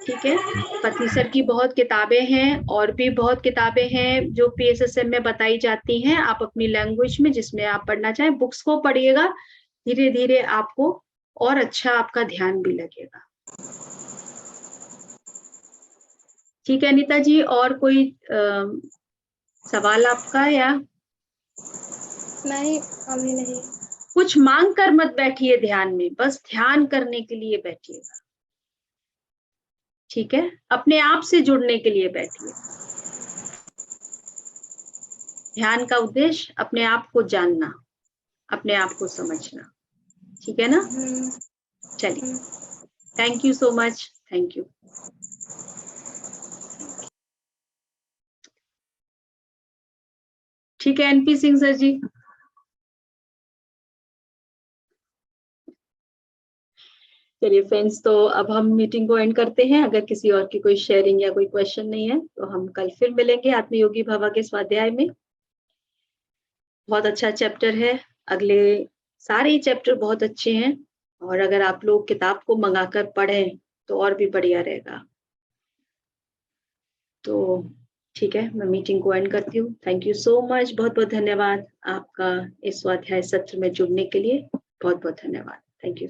ठीक है। पत्नी सर की बहुत किताबें हैं और भी बहुत किताबें हैं जो PSSM में बताई जाती हैं। आप अपनी लैंग्वेज में जिसमें आप पढ़ना चाहें बुक्स को पढ़िएगा। धीरे धीरे आपको और अच्छा आपका ध्यान भी लगेगा। ठीक है अनीता जी, और कोई सवाल आपका? या नहीं, अभी नहीं। कुछ मांग कर मत बैठिए ध्यान में, बस ध्यान करने के लिए बैठिएगा, ठीक है। अपने आप से जुड़ने के लिए बैठिए। ध्यान का उद्देश्य अपने आप को जानना, अपने आप को समझना, ठीक है ना। चलिए, thank you so much, thank you. ठीक है NP सिंह सर जी। चलिए फ्रेंड्स, तो अब हम मीटिंग को एंड करते हैं। अगर किसी और की कोई शेयरिंग या कोई क्वेश्चन नहीं है तो हम कल फिर मिलेंगे आत्मयोगी भवा के स्वाध्याय में। बहुत अच्छा चैप्टर है, अगले सारे चैप्टर बहुत अच्छे हैं। और अगर आप लोग किताब को मंगाकर पढ़ें तो और भी बढ़िया रहेगा। तो ठीक है, मैं मीटिंग को एंड करती हूँ। थैंक यू सो मच, बहुत बहुत धन्यवाद आपका इस स्वाध्याय सत्र में जुड़ने के लिए। बहुत बहुत धन्यवाद, थैंक यू।